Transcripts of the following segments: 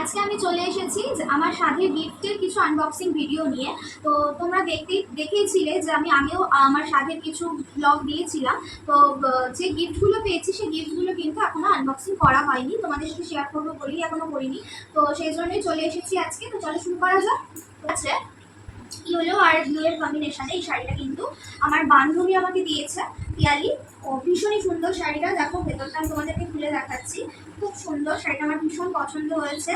আজকে আমি চলে এসেছি আমার সাথে গিফটের কিছু আনবক্সিং ভিডিও নিয়ে। তো তোমরা দেখেইছিলে যে আমিও আমার সাথে কিছু ব্লগ দিয়েছিলাম। তো যে গিফটগুলো পেয়েছি সেই গিফটগুলো কিন্তু এখনো আনবক্সিং করা হয়নি, তোমাদের সাথে শেয়ার করবো বলেই এখনো করিনি। তো সেই জন্যই চলে এসেছি আজকে। তো চলো শুরু করা যাক। আছে ইয়েলো আর ব্লু এর কম্বিনেশনে এই শাড়িটা কিন্তু আমার বান্ধবী আমাকে দিয়েছে, পিয়ালি। ও ভীষণই সুন্দর শাড়িটা, দেখো ভেতরটা আমি তোমাদেরকে খুলে দেখাচ্ছি। খুব সুন্দর শাড়িটা, আমার ভীষণ পছন্দ হয়েছে।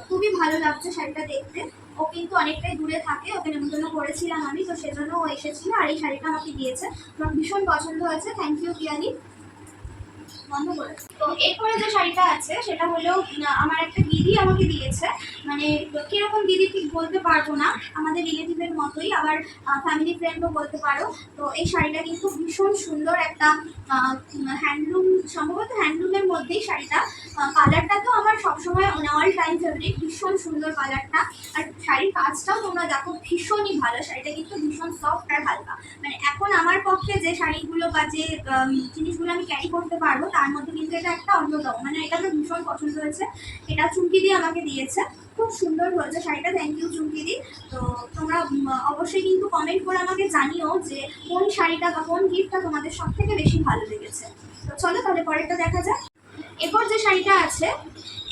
খুবই ভালো লাগছে শাড়িটা দেখতে। ও কিন্তু অনেকটাই দূরে থাকে, ওকে নেমন্তন্ন করেছিলাম আমি, তো সেজন্য ও এসেছিল আর এই শাড়িটা আমাকে দিয়েছে। আমার ভীষণ পছন্দ হয়েছে, থ্যাংক ইউ পিয়ালি। বন্ধ করে। তো এরপরে যে শাড়িটা আছে সেটা হলো আমার একটা দিদি আমাকে দিয়েছে। মানে কিরকম দিদি ঠিক বলতে পারবো না, আমাদের রিলেটিভের মতোই, আবার ফ্যামিলি ফ্রেন্ডও বলতে পারো। তো এই শাড়িটা কিন্তু ভীষণ সুন্দর একটা হ্যান্ডলুম, সম্ভবত হ্যান্ডলুমের মধ্যেই শাড়িটা। কালারটা তো আমার সবসময় অল টাইম ফেভারিট, ভীষণ সুন্দর কালারটা। আর শাড়ির কাজটাও তোমরা দেখো ভীষণই ভালো, শাড়িটা কিন্তু ভীষণ সফট আর হালকা। মানে এখন আমার পক্ষে যে শাড়িগুলো বা যে জিনিসগুলো আমি ক্যারি করতে পারবো তার মধ্যে কিন্তু এটা একটা অন্যতম। মানে এটা আমার ভীষণ পছন্দ হয়েছে। এটা চুমকি দিয়ে আমাকে দিয়েছে, খুব সুন্দর হয়েছে শাড়িটা, থ্যাংক ইউ চুমকি দি। তো তোমরা অবশ্যই কিন্তু কমেন্ট করে আমাকে জানিও যে কোন শাড়িটা বা কোন গিফটটা তোমাদের সব থেকে বেশি ভালো লেগেছে। তো চলো তাহলে পরেরটা দেখা যাক। এরপর যে শাড়িটা আছে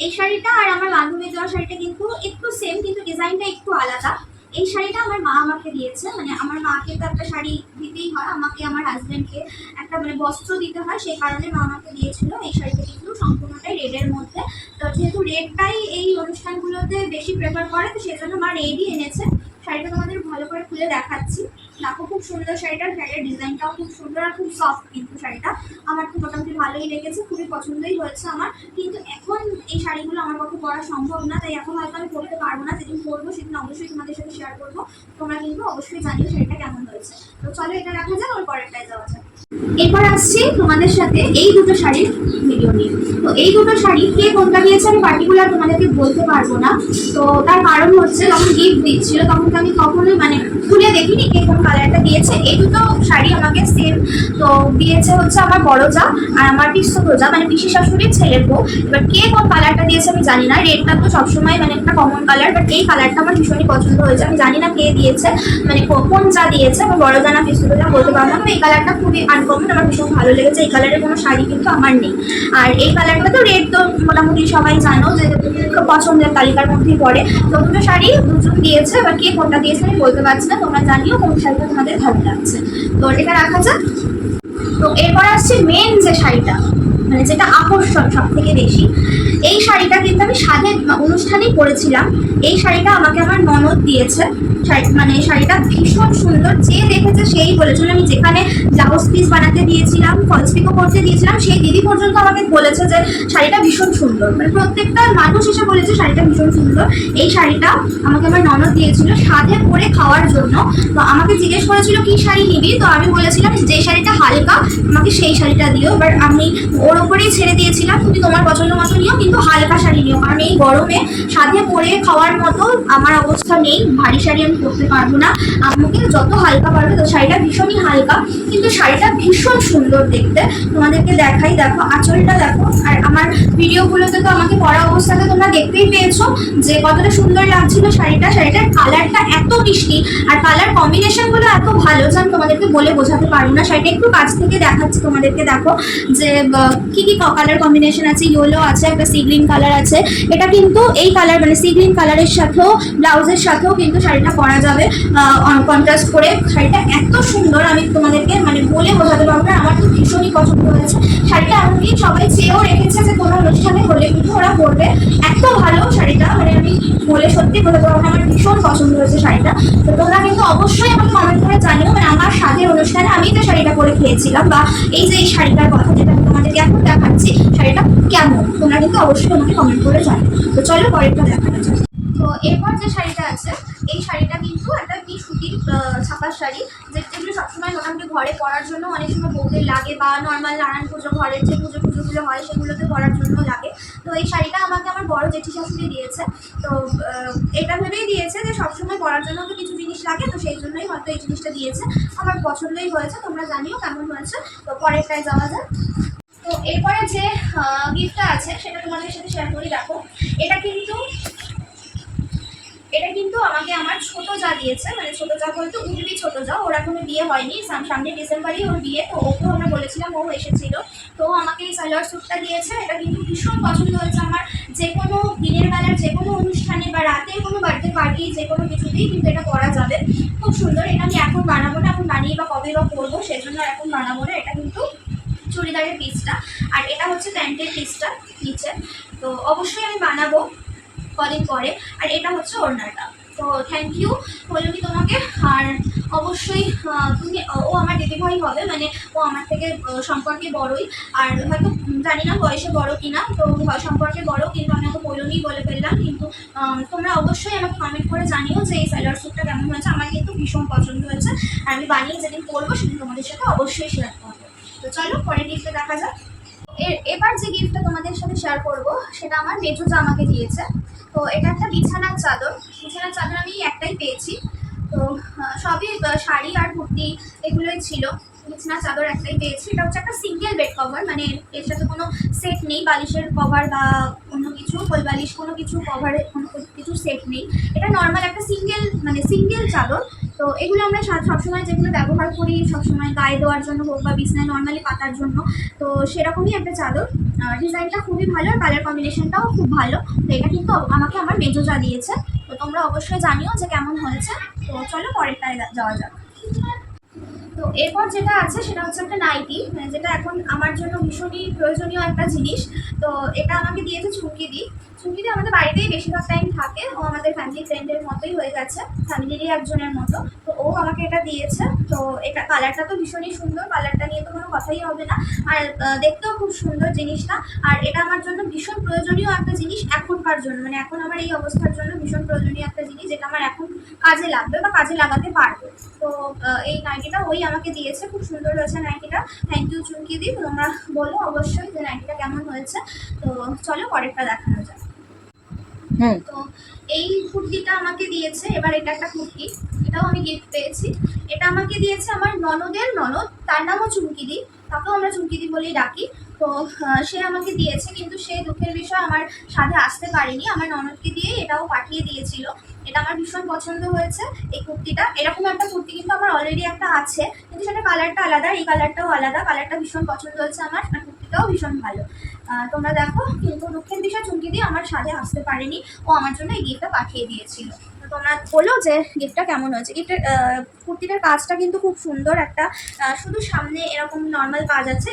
এই শাড়িটা আর আমার বান্ধবী দেওয়া শাড়িটা কিন্তু একটু সেম, কিন্তু ডিজাইনটা একটু আলাদা। এই শাড়িটা আমার মা আমাকে দিয়েছে। মানে আমার মাকে তো একটা শাড়ি দিতেই হয়, আমাকে আমার হাজব্যান্ডকে একটা মানে বস্ত্র দিতে হয়, সেই কারণে মা আমাকে দিয়েছিল। এই শাড়িটা কিন্তু সম্পূর্ণটাই রেডের মধ্যে। তো যেহেতু রেডটাই এই অনুষ্ঠানগুলোতে বেশি প্রেফার করে, তো সেজন্য মা রেডই এনেছে। শাড়িটা তোমাদের ভালো করে খুলে দেখাচ্ছি। দেখো খুব সুন্দর শাড়িটা, শাড়ির ডিজাইনটাও খুব সুন্দর আর খুব সফট কিন্তু শাড়িটা। আমার তো মোটামুটি ভালোই লেগেছে, খুবই পছন্দই হয়েছে আমার। কিন্তু এখন এই শাড়িগুলো আমার পক্ষে পরা সম্ভব না, তাই এখন হয়তো আমি পরতে পারবো না। যেদিন পরবো সেদিন অবশ্যই তোমাদের সাথে শেয়ার করবো। তোমরা কিন্তু অবশ্যই জানিও শাড়িটা কেমন হয়েছে। তো চলো এটা রাখা যাক, ওর পরেরটায় যাওয়া যাক। এরপর আসছি তোমাদের সাথে এই দুটো শাড়ির ভিডিও নিয়ে। তো এই দুটো শাড়ি কে কোনটা দিয়েছে আমি পার্টিকুলার তোমাদেরকে বলতে পারবো না। তো তার কারণ হচ্ছে যখন গিফট দিচ্ছিল তখন তো আমি কখনোই মানে খুলে দেখিনি কে কোন কালারটা দিয়েছে। এই দুটো শাড়ি আমাকে সেম তো দিয়েছে হচ্ছে আমার বড় যা আর আমার পিসতো যা, মানে পিসি শাশুড়ির ছেলের বউ। এবার কে কোন কালারটা দিয়েছে আমি জানি না, রেডটা তো সবসময় মানে একটা কমন কালার, বাট এই কালারটা আমার ভীষণই পছন্দ হয়েছে। আমি জানি না কে দিয়েছে, মানে কোন যা দিয়েছে, আমার বড় যা না পিসতো যা বলতে পারবো না। এই কালারটা খুবই আনকমন, আমার ভীষণ ভালো লেগেছে। এই কালারের কোনো শাড়ি কিন্তু আমার নেই। আর এই কালারটা তো রেড তো মোটামুটি সবাই জানো যে পছন্দের তালিকার মধ্যেই পড়ে। তো দুটো শাড়ি দুজন দিয়েছে, এবার কে কোনটা দিয়েছে আমি বলতে পারছি না, তোমরা জানিও কোন শাড়িটা তোমাদের ভালো লাগছে। তো এটা রাখা যাক। তো এরপর আসছে মেন যে শাড়িটা, মানে যেটা আকর্ষণ সব থেকে বেশি। এই শাড়িটা কিন্তু আমি সাধের অনুষ্ঠানেই পরেছিলাম। এই শাড়িটা আমাকে আমার ননদ দিয়েছে। মানে শাড়িটা ভীষণ সুন্দর, যে দেখেছে সেই বলেছিল। আমি যেখানে ব্লাউজ পিস বানাতে দিয়েছিলাম, ফলস পিকো করতে দিয়েছিলাম, সেই দিদি পর্যন্ত আমাকে বলেছে যে শাড়িটা ভীষণ সুন্দর। মানে প্রত্যেকটা মানুষ এসে বলেছে শাড়িটা ভীষণ সুন্দর। এই শাড়িটা আমাকে আমার ননদ দিয়েছিল সাধে পরে খাওয়ার জন্য। তো আমাকে জিজ্ঞেস করেছিল কি শাড়ি নিবি, তো আমি বলেছিলাম যে শাড়িটা হালকা আমাকে সেই শাড়িটা দিও। এবার আমি ওর ওপরেই ছেড়ে দিয়েছিলাম তুমি তোমার পছন্দ মতো নিও, কিন্তু হালকা শাড়ি নিও, কারণ এই গরমে সাধে পরে খাওয়ার মতো আমার অবস্থা নেই, ভারী শাড়ি আমি পরতে পারবো না। আমাকে যত হালকা পারবে। তো শাড়িটা ভীষণই হালকা, কিন্তু শাড়িটা ভীষণ সুন্দর দেখতে। তোমাদেরকে দেখাই, দেখো আঁচলটা দেখো। আর আমার ভিডিওগুলোতে তো আমাকে পরা অবস্থাতে তোমরা দেখতেই পেয়েছো যে কতটা সুন্দর লাগছিল শাড়িটা। শাড়িটার কালারটা এত মিষ্টি আর কালার কম্বিনেশনগুলো এত ভালো যে আমি তোমাদেরকে বলে বোঝাতে পারবো না। শাড়িটা একটু কাছ থেকে দেখাচ্ছি তোমাদেরকে, দেখো যে কি কি কালার কম্বিনেশন আছে। ইয়েলো আছে, একটা সি গ্রিন কালার আছে। এটা কিন্তু এই কালার মানে সি গ্রিন কালারের সাথেও ব্লাউজের সাথেও কিন্তু শাড়িটা পরা যাবে কন্ট্রাস্ট করে। শাড়িটা এত সুন্দর আমি তোমাদেরকে মানে বলে বোঝাতে পারবো না, আমার তো ভীষণই পছন্দ হয়েছে শাড়িটা। এমনকি সবাই চেয়েও রেখেছে যে কোনো অনুষ্ঠানে হলে কিন্তু ওরা পরবে, এত ভালো শাড়িটা। মানে আমি বলে সত্যি বোঝাতে পারবো না, আমার ভীষণ পছন্দ হয়েছে শাড়িটা। তো তোমরা কিন্তু অবশ্যই আমাকে কমেন্ট করে জানিও, মানে আমার সাধের অনুষ্ঠানে আমি যে শাড়িটা পরে খেয়েছিলাম বা এই যে এই শাড়িটার কথা যেটা আমি তোমাদেরকে এখন দেখাচ্ছি শাড়িটা কেমন, তোমরা কিন্তু অবশ্যই আমাকে কমেন্ট করে জানিও। তো চলো পরেরটা দেখানো যাক। তো এরপর যে শাড়িটা আছে এই শাড়িটা কিন্তু একটা কি সুতির ছাপার শাড়ি, যেগুলো সবসময় মোটামুটি ঘরে পরার জন্য অনেক সময় বউদের লাগে, বা নর্মাল নারায়ণ পুজো ঘরের যে পুজোগুলো হয় সেগুলোতে পরার জন্য লাগে। তো এই শাড়িটা আমাকে আমার বড় জেঠি শাশুড়ি দিয়েছে। তো এটা ভেবেই দিয়েছে যে সবসময় পরার জন্য তো কিছু জিনিস লাগে, তো সেই জন্যই হয়তো এই জিনিসটা দিয়েছে। আমার পছন্দই হয়েছে, তোমরা জানিও কেমন হয়েছে। তো পরেরটায় যাওয়া যায়। তো এরপরে যে গিফটটা আছে সেটা তোমাদের সাথে শেয়ার করি। দেখো এটা কিন্তু আমাকে আমার ছোট যা দিয়েছে, মানে ছোট যা বলতে উর্বি ছোট যা, ওর এখনো বিয়ে হয়নি, সামনে ডিসেম্বরেই ওর বিয়ে, তো ওকেও আমরা বলেছিলাম, ও এসেছিল, তো আমাকে এই সালোয়ার স্যুটটা দিয়েছে। এটা কিন্তু ভীষণ পছন্দ হয়েছে আমার, যে কোনো দিনের বেলার যে কোনো অনুষ্ঠানে বা রাতের কোনো বার্থডে পার্টি যে কোনো কিছুতেই কিন্তু এটা করা যাবে, খুব সুন্দর। এটা আমি এখন বানাবো না, এখন বানিয়ে বা কবে বা করবো সেজন্য এখন বানাবো না। এটা কিন্তু চুড়িদারের পিসটা, আর এটা হচ্ছে প্যান্টের পিসটা নিচে, তো অবশ্যই আমি বানাবো কদিন পরে। আর এটা হচ্ছে ওড়নাটা। তো থ্যাংক ইউ পল্লবী তোমাকে। আর অবশ্যই তুমি, ও আমার দিদিভাই হবে, মানে ও আমার থেকে সম্পর্কে বড়ই, আর হয়তো জানি না বয়সে বড় কিনা, তো সম্পর্কে বড়, কিন্তু আমি ওকে পল্লবী বলে ফেললাম। কিন্তু তোমরা অবশ্যই আমাকে কমেন্ট করে জানিও যে এই সালোয়ার স্যুটটা কেমন হয়েছে। আমার কিন্তু ভীষণ পছন্দ হয়েছে, আর আমি বানিয়ে যেদিন করবো সেদিন তোমাদের সাথে অবশ্যই শেয়ার করবো। তো চলো পরের গিফটটা দেখা যাক। এবার যে গিফটটা তোমাদের সাথে শেয়ার করব সেটা আমার মেজুজা আমাকে দিয়েছে। তো এটা একটা বিছানার চাদর। বিছানার চাদর আমি একটাই পেয়েছি, তো সবই শাড়ি আর কুর্তি এগুলোই ছিল। বিছানার চাদর একটাই পেয়েছি। এটা হচ্ছে একটা সিঙ্গেল বেড কভার, মানে এর সাথে কোনো সেট নেই, বালিশের কভার বা অন্য কিছু কোল বালিশ কোনো কিছু কভারের কোনো কিছু সেট নেই। এটা নর্মাল একটা সিঙ্গেল চাদর। তো এগুলো আমরা সবসময় যেগুলো ব্যবহার করি, সবসময় গায়ে দেওয়ার জন্য হোক বা বিছনায় নর্মালি পাতার জন্য, তো সেরকমই একটা চাদর। ডিজাইনটা খুবই ভালো, আর কালার কম্বিনেশনটাও খুব ভালো। তো এটা কিন্তু আমাকে আমার মেজোজা দিয়েছে। তো তোমরা অবশ্যই জানিও যে কেমন হয়েছে। তো চলো পরেরটায় যাওয়া যাক। তো এরপর যেটা আছে সেটা হচ্ছে একটা নাইটি, যেটা এখন আমার জন্য ভীষণই প্রয়োজনীয় একটা জিনিস। তো এটা আমাকে দিয়েছে চুমকিদি। চুমকিদি আমাদের বাড়িতেই বেশিরভাগ টাইম থাকে, ও আমাদের ফ্যামিলি ফ্রেন্ডের মতোই হয়ে গেছে, ফ্যামিলিরই একজনের মতো। তো ও আমাকে এটা দিয়েছে। তো এটা কালারটা তো ভীষণই সুন্দর, কালারটা নিয়ে তো কোনো কথাই হবে না, আর দেখতেও খুব সুন্দর জিনিসটা। আর এটা আমার জন্য ভীষণ প্রয়োজনীয় একটা জিনিস এখনকার জন্য, মানে এখন আমার এই অবস্থার জন্য ভীষণ প্রয়োজনীয় একটা জিনিস, যেটা আমার এখন কাজে লাগবে বা কাজে লাগাতে পারবো। তো এই নাইটিটা ওই আমাকে দিয়েছে, খুব সুন্দর হয়েছে নাইটিটা। থ্যাংক ইউ চুমকিদি। তোমরা বলো অবশ্যই যে নাইটিটা কেমন হয়েছে। তো চলো পরেরটা দেখানো যাক। তো এই কুর্তিটা আমাকে দিয়েছে, এবার এটা একটা কুর্তি, এটাও আমি গিফট পেয়েছি। এটা আমাকে দিয়েছে আমার ননদের ননদ, তার নামও চুমকিদি, তাকেও আমরা চুমকিদি বলেই ডাকি। তো সে আমাকে দিয়েছে, কিন্তু সে দুঃখের বিষয় আমার সাথে আসতে পারেনি, আমার ননদকে দিয়ে এটাও পাঠিয়ে দিয়েছিল। এটা আমার ভীষণ পছন্দ হয়েছে এই কুর্তিটা। এরকম একটা কুর্তি কিন্তু আমার অলরেডি একটা আছে, কিন্তু সেটা কালারটা আলাদা, এই কালারটাও আলাদা। কালারটা ভীষণ পছন্দ হয়েছে আমার, আর কুর্তিটাও ভীষণ ভালো। তোমরা দেখো, কিন্তু দুঃখের বিষয় চুমকিদি আমার সাথে আসতে পারেনি, ও আমার জন্য এই গিফটটা পাঠিয়ে দিয়েছিল। তো তোমরা বলো যে গিফটটা কেমন হয়েছে। গিফটের কুর্তিটার কাজটা কিন্তু খুব সুন্দর একটা, শুধু সামনে এরকম নর্মাল কাজ আছে।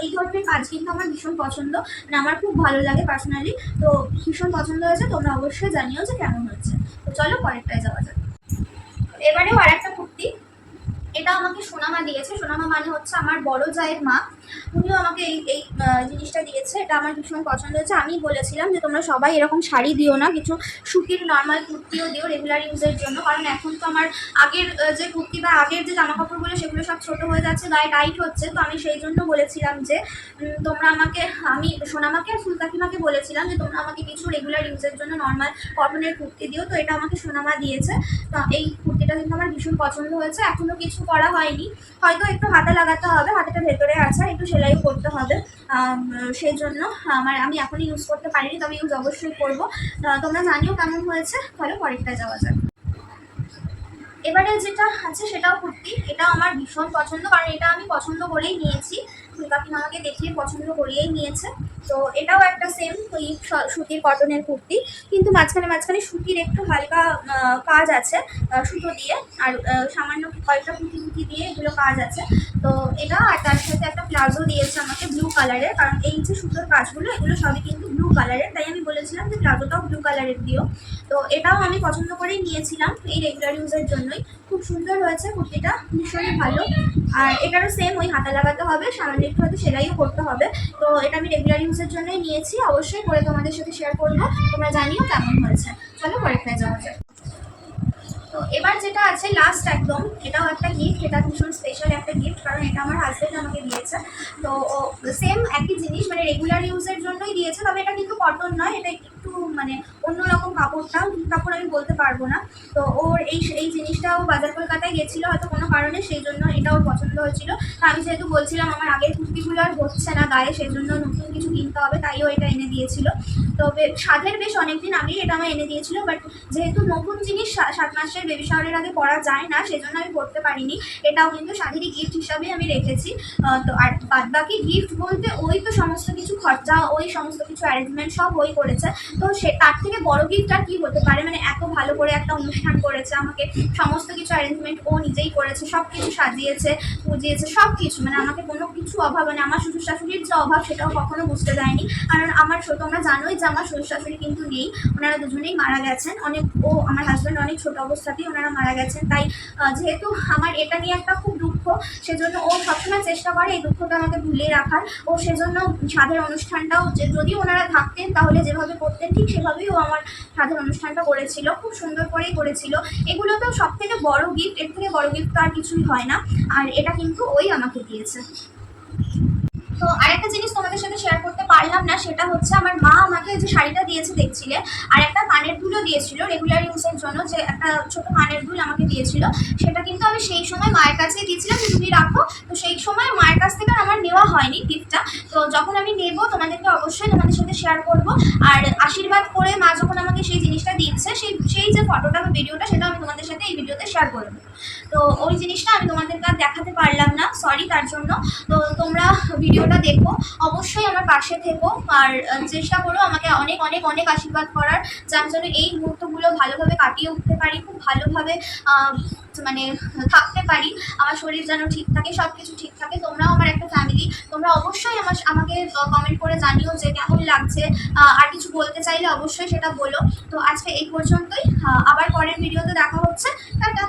এই ধরনের কাজ কিন্তু আমার ভীষণ পছন্দ, মানে আমার খুব ভালো লাগে পার্সোনালি। তো ভীষণ পছন্দ হয়েছে, তোমরা অবশ্যই জানিও যে কেমন হয়েছে। তো চলো পরেরটায় যাওয়া যাক। এবারেও আর একটা কুর্তি, এটা আমাকে সোনামা দিয়েছে। সোনামা মানে হচ্ছে আমার বড় জায়ের মা, উনিও আমাকে এই জিনিসটা দিয়েছে। এটা আমার ভীষণ পছন্দ হয়েছে। আমি বলেছিলাম যে তোমরা সবাই এরকম শাড়ি দিও না, কিছু সুতির নর্মাল কুর্তিও দিও রেগুলার ইউজের জন্য, কারণ এখন তো আমার আগের যে কুর্তি বা আগের যে জামা কাপড়গুলো সেগুলো সব ছোটো হয়ে যাচ্ছে, গায়ে টাইট হচ্ছে। তো আমি সেই জন্য বলেছিলাম যে তোমরা আমাকে, আমি সোনামাকে আর ফুলকাকিমাকে বলেছিলাম যে তোমরা আমাকে কিছু রেগুলার ইউজের জন্য নর্মাল কটনের কুর্তি দিও। তো এটা আমাকে সোনামা দিয়েছে। তো এই কুর্তিটা কিন্তু আমার ভীষণ পছন্দ হয়েছে। এখনও কিছু করা হয়নি, হয়তো একটু হাতা লাগাতে হবে, হাতাটা ভেতরে আছে, একটু সেলাইও করতে হবে। সেই জন্য আমি এখনই ইউজ করতে পারিনি, তবে ইউজ অবশ্যই করবো। তোমরা জানিও কেমন হয়েছে। তাহলে পরেরটা যাওয়া যাক। এবারে যেটা আছে সেটাও কুর্তি, এটাও আমার ভীষণ পছন্দ, কারণ এটা আমি পছন্দ করেই নিয়েছি, ফুলকাকিমা আমাকে দেখিয়ে পছন্দ করিয়েই নিয়েছে। তো এটাও একটা সেম ওই সুতির কটনের কুর্তি, কিন্তু মাঝখানে সুতির একটু হালকা কাজ আছে সুতো দিয়ে, আর সামান্য কয়েকটা পুঁথি দিয়ে এগুলো কাজ আছে। তো এটা, আর তার সাথে একটা প্লাজো দিয়েছে আমাকে ব্লু কালারের, কারণ এই যে সুতোর কাজগুলো এগুলো সবই কিন্তু ব্লু কালারের, তাই আমি বলেছিলাম যে প্লাজোটাও ব্লু কালারের দিও। তো এটাও আমি পছন্দ করেই নিয়েছিলাম এই রেগুলার ইউজের জন্যই। খুব সুন্দর হয়েছে কুর্তিটা, ভীষণই ভালো। আর এটারও সেম ওই হাতা লাগাতে হবে, সামান্য একটু হয়তো সেলাইও করতে হবে। তো এটা আমি রেগুলার ইউজের জন্যই নিয়েছি, অবশ্যই করে তোমাদের সাথে শেয়ার করবো। তোমরা জানিও কেমন হয়েছে। চলো পরেরটায় যাওয়া যায়। তো এবার যেটা আছে লাস্ট একদম, এটাও একটা গিফট, এটা ভীষণ স্পেশাল একটা গিফট, কারণ এটা আমার হাজব্যান্ড আমাকে দিয়েছে। তো সেম একই জিনিস, মানে রেগুলার ইউজের জন্যই দিয়েছে, তবে এটা কিন্তু কটন নয়, এটা একটু মানে অন্যরকম কাপড়টা, কাপড় আমি বলতে পারবো না। তো ওর এই জিনিসটা ও বাজার কলকাতায় গেছিলো হয়তো কোনো কারণে, সেই জন্য এটা ওর পছন্দ হয়েছিল। তো আমি যেহেতু বলছিলাম আমার আগের কুর্তিগুলো আর হচ্ছে না গায়ে, সেই জন্য নতুন কিছু কিনতে হবে, তাই ও এটা এনে দিয়েছিল। তবে সাধের বেশ অনেকদিন আগেই এটা আমায় এনে দিয়েছিল, বাট যেহেতু নতুন জিনিস 7 মাসের বেবি শাওয়ারের আগে পরা যায় না, সেজন্য আমি পরতে পারিনি। এটাও কিন্তু সাধেরই গিফট হিসাবে আমি রেখেছি। তো আর বাদ বাকি গিফট বলতে ওই তো সমস্ত কিছু খরচা, ওই সমস্ত কিছু অ্যারেঞ্জমেন্ট সব ওই করেছে। তো সে তার থেকে বড় গিফট আর কি হতে পারে, মানে এত ভালো করে একটা অনুষ্ঠান করেছে, আমাকে সমস্ত কিছু অ্যারেঞ্জমেন্ট ও নিজেই করেছে, সব কিছু সাজিয়েছে বুঝিয়েছে সব কিছু, মানে আমাকে কোনো কিছু অভাব, মানে আমার শ্বশুর শাশুড়ির যে অভাব সেটাও কখনো বুঝতে দেয়নি। কারণ আমার তোমরা জানোই যে আমার শ্বশুর শাশুড়ি কিন্তু নেই, ওনারা দুজনেই মারা গেছেন আমার হাজব্যান্ড অনেক ছোট অবস্থাতেই ওনারা মারা গেছেন। তাই যেহেতু আমার এটা নিয়ে একটা খুব দুঃখ, সেজন্য ও সবসময় চেষ্টা করে এই দুঃখটা আমাকে ভুলিয়ে রাখার। ও সেজন্য সাধের অনুষ্ঠানটাও যদি ওনারা থাকতেন তাহলে যেভাবে করতেন ঠিক সেভাবেই ও আমার সাধের অনুষ্ঠানটা করেছিল, খুব সুন্দর করেই করেছিল। এগুলো তো সব থেকে বড় গিফট, এর থেকে বড় গিফট তো আর কিছুই হয় না। আর এটা কিন্তু ওই আমাকে দিয়েছে। তো আরেকটা জিনিস তোমাদের সাথে শেয়ার করতে পারলাম না, সেটা হচ্ছে আমার মা আমাকে যে শাড়িটা দিয়েছে দেখছিলে, আর একটা কানের দুলও দিয়েছিল রেগুলার ইউজের জন্য, যে একটা ছোট কানের দুল আমাকে দিয়েছিল, সেটা কিন্তু আমি সেই সময় মায়ের কাছেই দিয়েছিলাম যে তুমি রাখো। তো সেই সময় মায়ের কাছ থেকে আমার নেওয়া হয়নি গিফটটা, তো যখন আমি নেবো তোমাদেরকে অবশ্যই তোমাদের সাথে শেয়ার করবো। আর আশীর্বাদ করে মা যখন আমাকে সেই জিনিসটা দিচ্ছে, সেই যে ফটোটা বা ভিডিওটা, সেটা আমি তোমাদের সাথে এই ভিডিওতে শেয়ার করে দেবো। তো ওই জিনিসটা আমি তোমাদেরকে আর দেখাতে পারলাম না, সরি তার জন্য। তো তোমরা ভিডিওটা দেখো, অবশ্যই আমার পাশে থেকো, আর চেষ্টা করো আমাকে অনেক অনেক অনেক আশীর্বাদ করার, যার জন্য এই মুহূর্তগুলো ভালোভাবে কাটিয়ে উঠতে পারি, খুব ভালোভাবে মানে থাকতে পারি, আমার শরীর যেন ঠিক থাকে, সব কিছু ঠিক থাকে। তোমরাও আমার একটা ফ্যামিলি, তোমরা অবশ্যই আমাকে কমেন্ট করে জানিও যে কেমন লাগছে, আর কিছু বলতে চাইলে অবশ্যই সেটা বলো। তো আজকে এই পর্যন্তই, আবার পরের ভিডিওতে দেখা হচ্ছে, টাটা।